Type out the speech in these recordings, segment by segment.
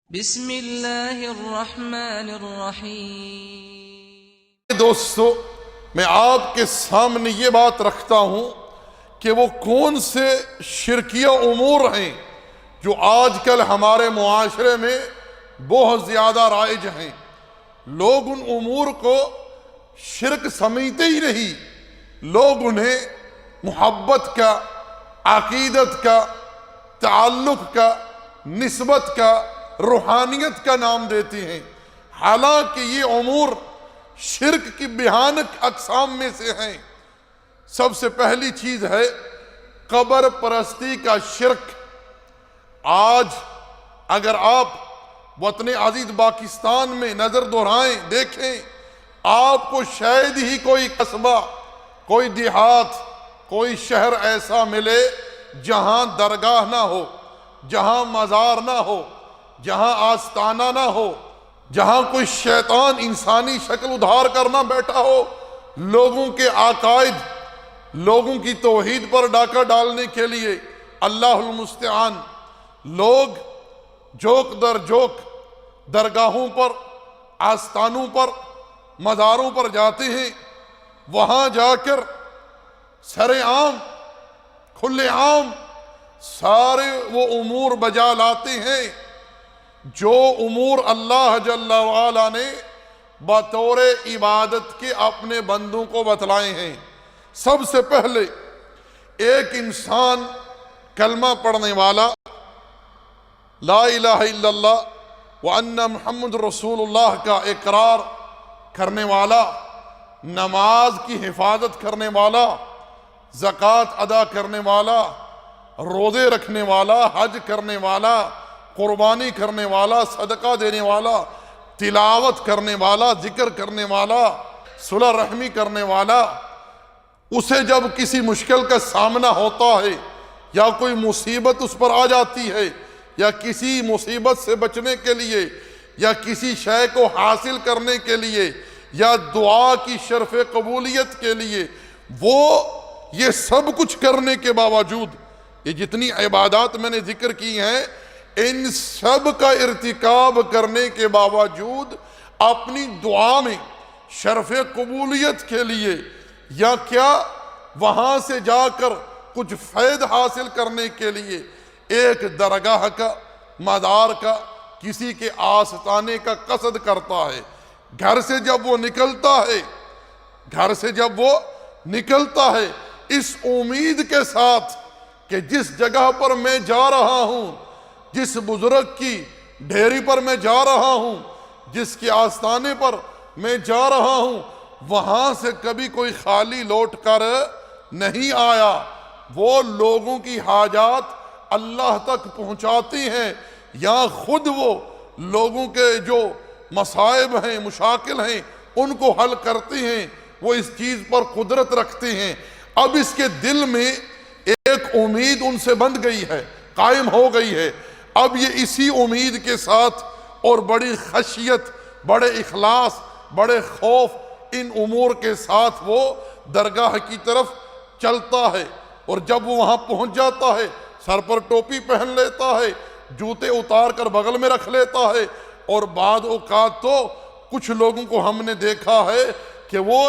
بسم اللہ الرحمن الرحیم۔ دوستو، میں آپ کے سامنے یہ بات رکھتا ہوں کہ وہ کون سے شرکیہ امور ہیں جو آج کل ہمارے معاشرے میں بہت زیادہ رائج ہیں۔ لوگ ان امور کو شرک سمجھتے ہی نہیں، لوگ انہیں محبت کا، عقیدت کا، تعلق کا، نسبت کا، روحانیت کا نام دیتے ہیں، حالانکہ یہ امور شرک کی بھیانک اقسام میں سے ہیں۔ سب سے پہلی چیز ہے قبر پرستی کا شرک۔ آج اگر آپ وطن عزیز پاکستان میں نظر دہرائیں، دیکھیں، آپ کو شاید ہی کوئی قصبہ، کوئی دیہات، کوئی شہر ایسا ملے جہاں درگاہ نہ ہو، جہاں مزار نہ ہو، جہاں آستانہ نہ ہو، جہاں کوئی شیطان انسانی شکل ادھار کرنا بیٹھا ہو، لوگوں کے عقائد، لوگوں کی توحید پر ڈاکہ ڈالنے کے لیے۔ اللہ المستعان، لوگ جوک در جوک درگاہوں پر، آستانوں پر، مزاروں پر جاتے ہیں، وہاں جا کر سر عام، کھلے عام سارے وہ امور بجا لاتے ہیں جو امور اللہ جل وعلا نے بطور عبادت کے اپنے بندوں کو بتلائے ہیں۔ سب سے پہلے ایک انسان کلمہ پڑھنے والا، لا الہ الا اللہ وان محمد رسول اللہ کا اقرار کرنے والا، نماز کی حفاظت کرنے والا، زکوٰۃ ادا کرنے والا، روزے رکھنے والا، حج کرنے والا، قربانی کرنے والا، صدقہ دینے والا، تلاوت کرنے والا، ذکر کرنے والا، صلح رحمی کرنے والا، اسے جب کسی مشکل کا سامنا ہوتا ہے یا کوئی مصیبت اس پر آ جاتی ہے، یا کسی مصیبت سے بچنے کے لیے، یا کسی شے کو حاصل کرنے کے لیے، یا دعا کی شرف قبولیت کے لیے، وہ یہ سب کچھ کرنے کے باوجود، یہ جتنی عبادات میں نے ذکر کی ہیں، ان سب کا ارتکاب کرنے کے باوجود اپنی دعا میں شرف قبولیت کے لیے، یا کیا وہاں سے جا کر کچھ فیض حاصل کرنے کے لیے ایک درگاہ کا، مزار کا، کسی کے آستانے کا قصد کرتا ہے۔ گھر سے جب وہ نکلتا ہے اس امید کے ساتھ کہ جس جگہ پر میں جا رہا ہوں، جس بزرگ کی ڈھیری پر میں جا رہا ہوں، جس کے آستانے پر میں جا رہا ہوں، وہاں سے کبھی کوئی خالی لوٹ کر نہیں آیا۔ وہ لوگوں کی حاجات اللہ تک پہنچاتی ہیں، یا خود وہ لوگوں کے جو مصائب ہیں، مشاکل ہیں، ان کو حل کرتے ہیں۔ وہ اس چیز پر قدرت رکھتے ہیں۔ اب اس کے دل میں ایک امید ان سے بندھ گئی ہے، قائم ہو گئی ہے۔ اب یہ اسی امید کے ساتھ اور بڑی خشیت، بڑے اخلاص، بڑے خوف، ان امور کے ساتھ وہ درگاہ کی طرف چلتا ہے، اور جب وہ وہاں پہنچ جاتا ہے، سر پر ٹوپی پہن لیتا ہے، جوتے اتار کر بغل میں رکھ لیتا ہے، اور بعض اوقات تو کچھ لوگوں کو ہم نے دیکھا ہے کہ وہ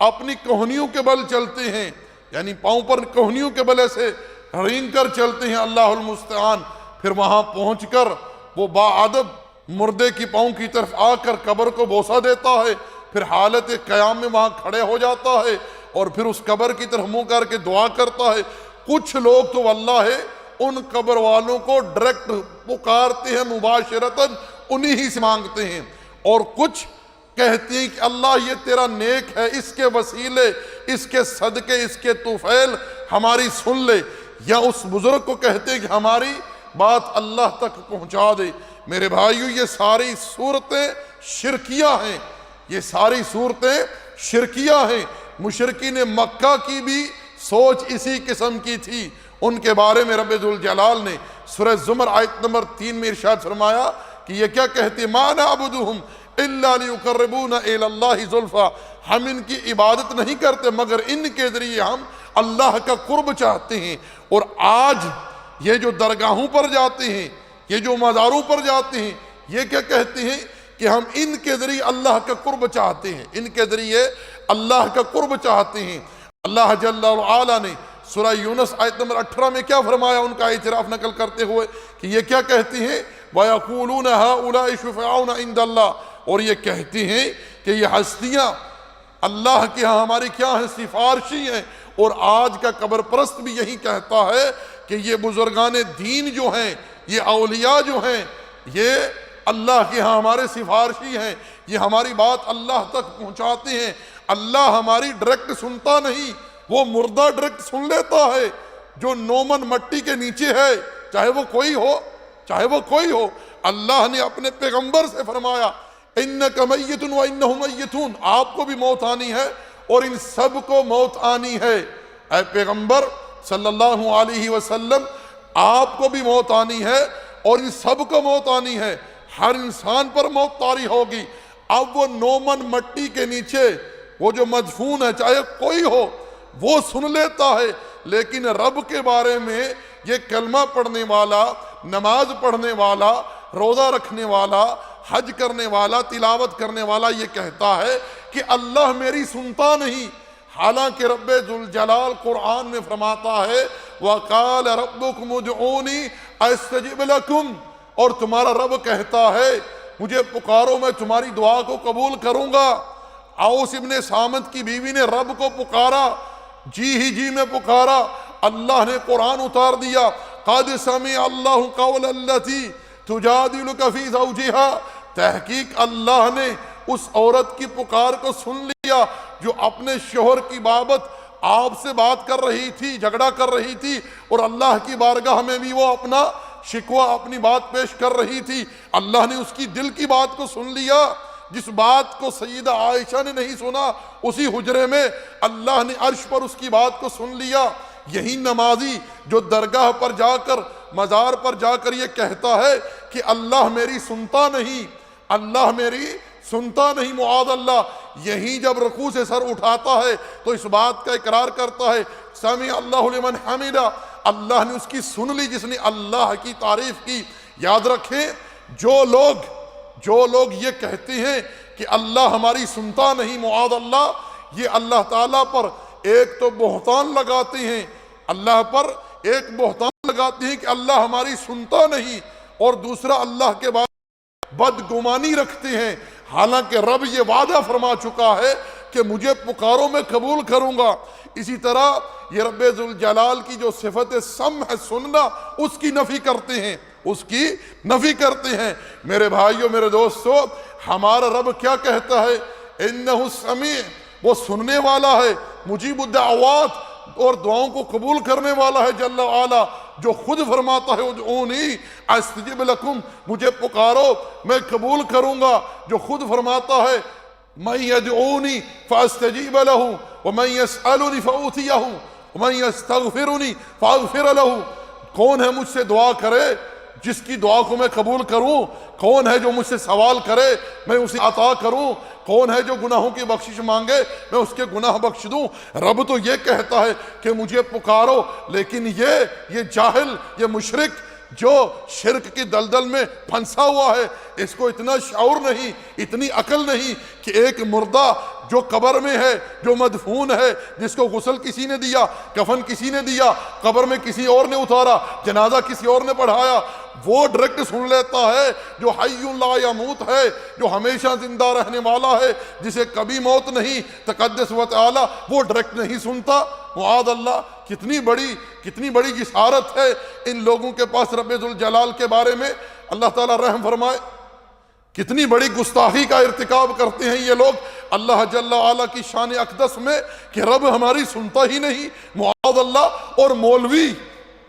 اپنی کوہنیوں کے بل چلتے ہیں، یعنی پاؤں پر کوہنیوں کے بل ایسے رینگ کر چلتے ہیں، اللہ المستعان۔ پھر وہاں پہنچ کر وہ باادب مردے کی پاؤں کی طرف آ کر قبر کو بوسہ دیتا ہے، پھر حالت قیام میں وہاں کھڑے ہو جاتا ہے، اور پھر اس قبر کی طرف منہ کر کے دعا کرتا ہے۔ کچھ لوگ تو واللہ ان قبر والوں کو ڈائریکٹ پکارتے ہیں، مباشرتاً انہی ہی سے مانگتے ہیں، اور کچھ کہتے ہیں کہ اللہ یہ تیرا نیک ہے، اس کے وسیلے، اس کے صدقے، اس کے طفیل ہماری سن لے، یا اس بزرگ کو کہتے ہیں کہ ہماری بات اللہ تک پہنچا دے۔ میرے بھائیو، یہ ساری صورتیں شرکیہ ہیں، یہ ساری صورتیں شرکیہ ہیں۔ مشرکین مکہ کی بھی سوچ اسی قسم کی تھی۔ ان کے بارے میں رب ذوالجلال نے سورہ زمر آیت نمبر 3 میں ارشاد فرمایا کہ یہ کیا کہتے، ما نعبدہم الا لیقربونا الی اللہ زلفیٰ، ہم ان کی عبادت نہیں کرتے مگر ان کے ذریعے ہم اللہ کا قرب چاہتے ہیں۔ اور آج یہ جو درگاہوں پر جاتے ہیں، یہ جو مزاروں پر جاتے ہیں، یہ کیا کہتے ہیں کہ ہم ان کے ذریعے اللہ کا قرب چاہتے ہیں، ان کے ذریعے اللہ کا قرب چاہتے ہیں۔ اللہ جل وعلا نے سورہ یونس آیت نمبر 18 میں کیا فرمایا ان کا اعتراف نقل کرتے ہوئے کہ یہ کیا کہتے ہیں، وَيَقُولُونَ هَؤُلَاءِ شُفَعَاؤُنَا عِندَ اللَّهِ، اور یہ کہتے ہیں کہ یہ ہستیاں اللہ کے ہاں ہماری کیا ہیں، سفارشی ہیں۔ اور آج کا قبر پرست بھی یہی کہتا ہے کہ یہ بزرگان دین جو ہیں، یہ اولیاء جو ہیں، یہ اللہ کے ہاں ہمارے سفارشی ہیں، یہ ہماری بات اللہ تک پہنچاتے ہیں۔ اللہ ہماری ڈائریکٹ سنتا نہیں، وہ مردہ ڈائریکٹ سن لیتا ہے جو نومن مٹی کے نیچے ہے، چاہے وہ کوئی ہو، چاہے وہ کوئی ہو۔ اللہ نے اپنے پیغمبر سے فرمایا اِنَّكَ مَيِّتٌ وَإِنَّهُمْ مَيِّتُونَ، آپ کو بھی موت آنی ہے اور ان سب کو موت آنی ہے۔ اے پیغمبر صلی اللہ علیہ وسلم، آپ کو بھی موت آنی ہے اور ان سب کو موت آنی ہے، ہر انسان پر موت طاری ہوگی۔ اب وہ نومن مٹی کے نیچے وہ جو مدفون ہے، چاہے کوئی ہو، وہ سن لیتا ہے، لیکن رب کے بارے میں یہ کلمہ پڑھنے والا، نماز پڑھنے والا، روزہ رکھنے والا، حج کرنے والا، تلاوت کرنے والا یہ کہتا ہے کہ اللہ میری سنتا نہیں، حالانکہ رب ذوالجلال قرآن میں فرماتا ہے وَقَالَ رَبُّكُمُ ادْعُونِي أَسْتَجِبْ لَكُمْ، اور تمہارا رب کہتا ہے مجھے پکارو میں تمہاری دعا کو قبول کروں گا۔ اوس ابن صامت کی بیوی نے رب کو پکارا، جی ہی جی میں پکارا، اللہ نے قرآن اتار دیا قَدْ سَمِعَ اللَّهُ قَوْلَ الَّتِي تُجَادِلُكَ فِي زَوْجِهَا، تحقیق اللہ نے اس عورت کی پکار کو سن لیا جو اپنے شوہر کی بابت آپ سے بات کر رہی تھی، جھگڑا کر رہی تھی، اور اللہ کی بارگاہ میں بھی وہ اپنا شکوہ، اپنی بات پیش کر رہی تھی۔ اللہ نے اس کی دل کی بات کو سن لیا، جس بات کو سیدہ عائشہ نے نہیں سنا، اسی حجرے میں اللہ نے عرش پر اس کی بات کو سن لیا۔ یہی نمازی جو درگاہ پر جا کر، مزار پر جا کر یہ کہتا ہے کہ اللہ میری سنتا نہیں، اللہ میری سنتا نہیں، معاذ اللہ، یہی جب رکوع سے سر اٹھاتا ہے تو اس بات کا اقرار کرتا ہے سمع اللہ لمن حمدہ، اللہ نے اس کی سن لی جس نے اللہ کی تعریف کی۔ یاد رکھیں، جو لوگ یہ کہتے ہیں کہ اللہ ہماری سنتا نہیں، معاذ اللہ، یہ اللہ تعالیٰ پر ایک تو بہتان لگاتے ہیں، اللہ پر ایک بہتان لگاتے ہیں کہ اللہ ہماری سنتا نہیں، اور دوسرا اللہ کے بعد بدگمانی رکھتے ہیں، حالانکہ رب یہ وعدہ فرما چکا ہے کہ مجھے پکارو میں قبول کروں گا۔ اسی طرح یہ رب ذوالجلال کی جو صفت سمع ہے، سننا، اس کی نفی کرتے ہیں، اس کی نفی کرتے ہیں۔ میرے بھائیوں، میرے دوستو، ہمارا رب کیا کہتا ہے؟ انہ السمیع، وہ سننے والا ہے، مجیب الدعوات، اور دعاؤں کو قبول کرنے والا ہے جل وعلا، جو خود فرماتا ہے ادعونی استجب لکم، مجھے پکارو میں قبول کروں گا، جو خود فرماتا ہے من یدعونی فاستجیب لہ ومن یسألنی فاؤتیہ ومن یستغفرنی فاغفر لہ۔ کون ہے مجھ سے دعا کرے جس کی دعا کو میں قبول کروں؟ کون ہے جو مجھ سے سوال کرے میں اسے عطا کروں؟ کون ہے جو گناہوں کی بخشش مانگے میں اس کے گناہ بخش دوں؟ رب تو یہ کہتا ہے کہ مجھے پکارو، لیکن یہ جاہل، یہ مشرک جو شرک کی دلدل میں پھنسا ہوا ہے، اس کو اتنا شعور نہیں، اتنی عقل نہیں کہ ایک مردہ جو قبر میں ہے، جو مدفون ہے، جس کو غسل کسی نے دیا، کفن کسی نے دیا، قبر میں کسی اور نے اتارا، جنازہ کسی اور نے پڑھایا، وہ ڈائریکٹ سن لیتا ہے۔ جو حی لا یموت ہے، جو ہمیشہ زندہ رہنے والا ہے، جسے کبھی موت نہیں، تقدس و تعالی، وہ ڈائریکٹ نہیں سنتا۔ معاذ اللہ، کتنی بڑی جسارت ہے ان لوگوں کے پاس رب ذوالجلال کے بارے میں۔ اللہ تعالیٰ رحم فرمائے، کتنی بڑی گستاخی کا ارتکاب کرتے ہیں یہ لوگ اللہ جل وعلا کی شان اقدس میں، کہ رب ہماری سنتا ہی نہیں، معاذ اللہ۔ اور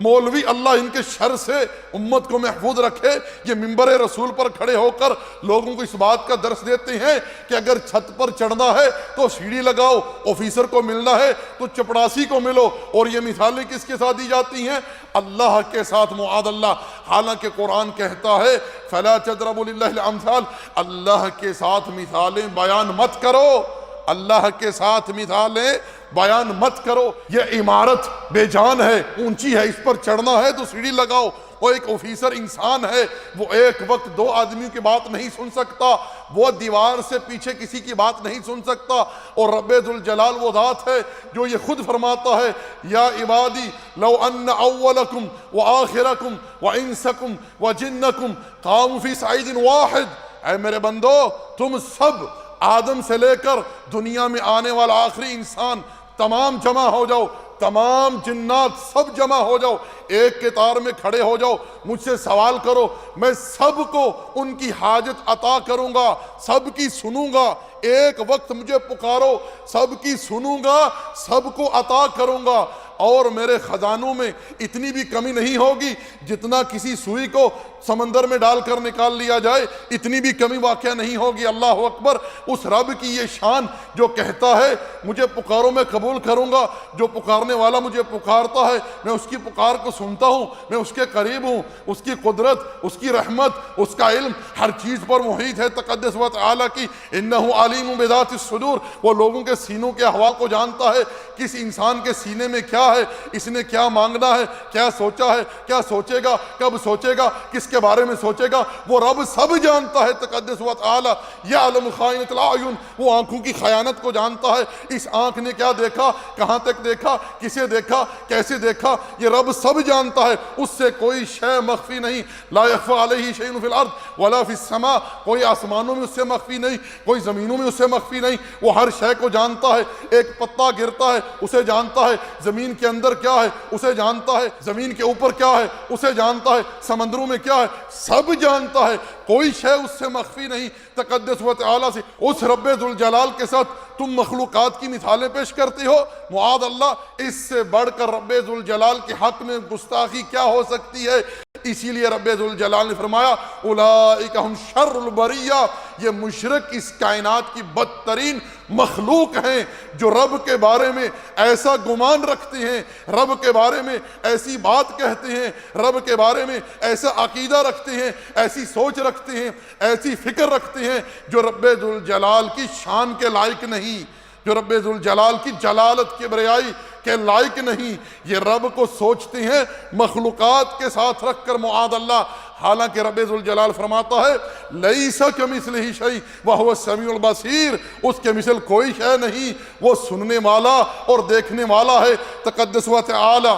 مولوی اللہ ان کے شر سے امت کو محفوظ رکھے، یہ منبر رسول پر کھڑے ہو کر لوگوں کو اس بات کا درس دیتے ہیں کہ اگر چھت پر چڑھنا ہے تو سیڑھی لگاؤ، آفیسر کو ملنا ہے تو چپڑاسی کو ملو، اور یہ مثالیں کس کے ساتھ دی جاتی ہیں؟ اللہ کے ساتھ، معاذ اللہ۔ حالانکہ قرآن کہتا ہے فَلَا تَضْرِبُوا لِلَّهِ الْأَمْثَالَ، اللہ کے ساتھ مثالیں بیان مت کرو، اللہ کے ساتھ مثالیں بیان مت کرو۔ یہ عمارت بے جان ہے، اونچی ہے، اس پر چڑھنا ہے تو سیڑھی لگاؤ، وہ ایک آفیسر انسان ہے، وہ ایک وقت دو آدمیوں کی بات نہیں سن سکتا، وہ دیوار سے پیچھے کسی کی بات نہیں سن سکتا۔ اور رب ذوالجلال وہ ذات ہے جو یہ خود فرماتا ہے یا عبادی لو ان اولکم وآخرکم وانسکم وجنکم قاموا فی صعید واحد، اے میرے بندو تم سب آدم سے لے کر دنیا میں آنے والا آخری انسان تمام جمع ہو جاؤ، تمام جنات سب جمع ہو جاؤ، ایک قطار میں کھڑے ہو جاؤ، مجھ سے سوال کرو، میں سب کو ان کی حاجت عطا کروں گا، سب کی سنوں گا، ایک وقت مجھے پکارو، سب کی سنوں گا، سب کو عطا کروں گا، اور میرے خزانوں میں اتنی بھی کمی نہیں ہوگی، جتنا کسی سوئی کو سمندر میں ڈال کر نکال لیا جائے اتنی بھی کمی واقع نہیں ہوگی۔ اللہ اکبر! اس رب کی یہ شان جو کہتا ہے مجھے پکارو میں قبول کروں گا، جو پکارنے والا مجھے پکارتا ہے میں اس کی پکار کو سنتا ہوں، میں اس کے قریب ہوں، اس کی قدرت، اس کی رحمت، اس کا علم ہر چیز پر محیط ہے تقدس و تعالی کی۔ انہ علیم بذات الصدور، وہ لوگوں کے سینوں کے احوال کو جانتا ہے، کس انسان کے سینے میں کیا ہے، اس نے کیا مانگنا ہے، کیا سوچا ہے، کیا سوچے گا، کب سوچے گا، کس کے بارے میں سوچے گا، وہ رب سب جانتا ہے تقدس و تعالی۔ یعلم خائنۃ الاعین، وہ آنکھوں کی خیانت کو جانتا ہے، اس آنکھ نے کیا دیکھا، کہاں تک دیکھا، کسے دیکھا، کیسے دیکھا، یہ رب سب جانتا ہے، اس سے کوئی شے مخفی نہیں۔ لا یخفی علیہ شیء فی الارض ولا فی السماء، کوئی آسمانوں میں اس سے مخفی نہیں، کوئی زمینوں میں اس سے مخفی نہیں، وہ ہر شے کو جانتا ہے۔ ایک پتا گرتا ہے اسے جانتا ہے، زمین کے اندر کیا ہے اسے جانتا ہے، زمین کے اوپر کیا ہے اسے جانتا ہے، سمندروں میں کیا ہے سب جانتا ہے، کوئی شے اس سے مخفی نہیں تقدس و تعالی سے۔ اس رب ذوالجلال کے ساتھ تم مخلوقات کی مثالیں پیش کرتے ہو، معاذ اللہ، اس سے بڑھ کر رب ذوالجلال کے حق میں گستاخی کیا ہو سکتی ہے؟ اسی لیے رب ذوالجلال نے فرمایا اولئک ہم شر البریہ، یہ مشرک اس کائنات کی بدترین مخلوق ہیں جو رب کے بارے میں ایسا گمان رکھتے ہیں، رب کے بارے میں ایسی بات کہتے ہیں، رب کے بارے میں ایسا عقیدہ رکھتے ہیں، ایسی سوچ رکھتے ہیں، ایسی فکر رکھتے ہیں جو رب ذوالجلال کی شان کے لائق نہیں، جو رب ذوالجلال کی جلالت کبریائی کے لائق نہیں۔ یہ رب کو سوچتے ہیں مخلوقات کے ساتھ رکھ کر، معاذ اللہ، حالانکہ رب ذوالجلال فرماتا ہے لیس کمثلہ شیء وہو السمیع البصیر، اس کے مثل کوئی شے نہیں، وہ سننے والا اور دیکھنے والا ہے تقدس و تعالی۔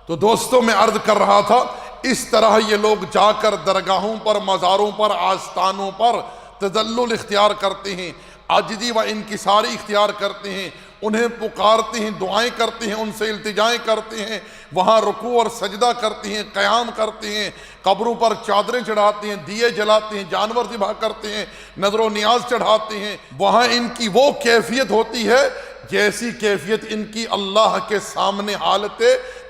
تو دوستو میں عرض کر رہا تھا، اس طرح یہ لوگ جا کر درگاہوں پر، مزاروں پر، آستانوں پر تذلل اختیار کرتے ہیں، عاجزی و انکساری اختیار کرتے ہیں، انہیں پکارتے ہیں، دعائیں کرتے ہیں، ان سے التجائیں کرتے ہیں، وہاں رکوع اور سجدہ کرتے ہیں، قیام کرتے ہیں، قبروں پر چادریں چڑھاتے ہیں، دیے جلاتے ہیں، جانور ذبح کرتے ہیں، نذر و نیاز چڑھاتے ہیں۔ وہاں ان کی وہ کیفیت ہوتی ہے جیسی کیفیت ان کی اللہ کے سامنے حالت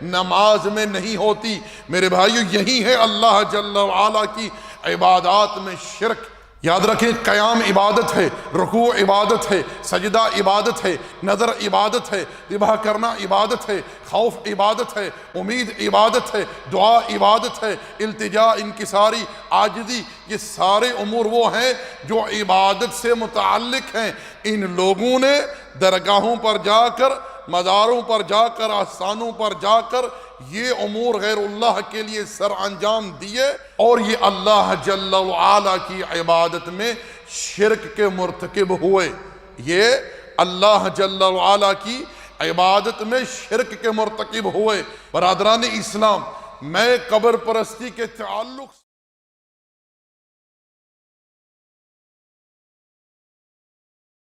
نماز میں نہیں ہوتی۔ میرے بھائیو، یہی ہے اللہ جل وعلا کی عبادات میں شرک۔ یاد رکھیں، قیام عبادت ہے، رکوع عبادت ہے، سجدہ عبادت ہے، نظر عبادت ہے، ذبح کرنا عبادت ہے، خوف عبادت ہے، امید عبادت ہے، دعا عبادت ہے، التجا، انکساری، عاجزی، یہ سارے امور وہ ہیں جو عبادت سے متعلق ہیں۔ ان لوگوں نے درگاہوں پر جا کر، مزاروں پر جا کر، آستانوں پر جا کر یہ امور غیر اللہ کے لیے سر انجام دیے، اور یہ اللہ جل وعلا کی عبادت میں شرک کے مرتکب ہوئے۔ یہ اللہ جل وعلا کی عبادت میں شرک کے مرتکب ہوئے۔ برادران اسلام، میں قبر پرستی کے تعلق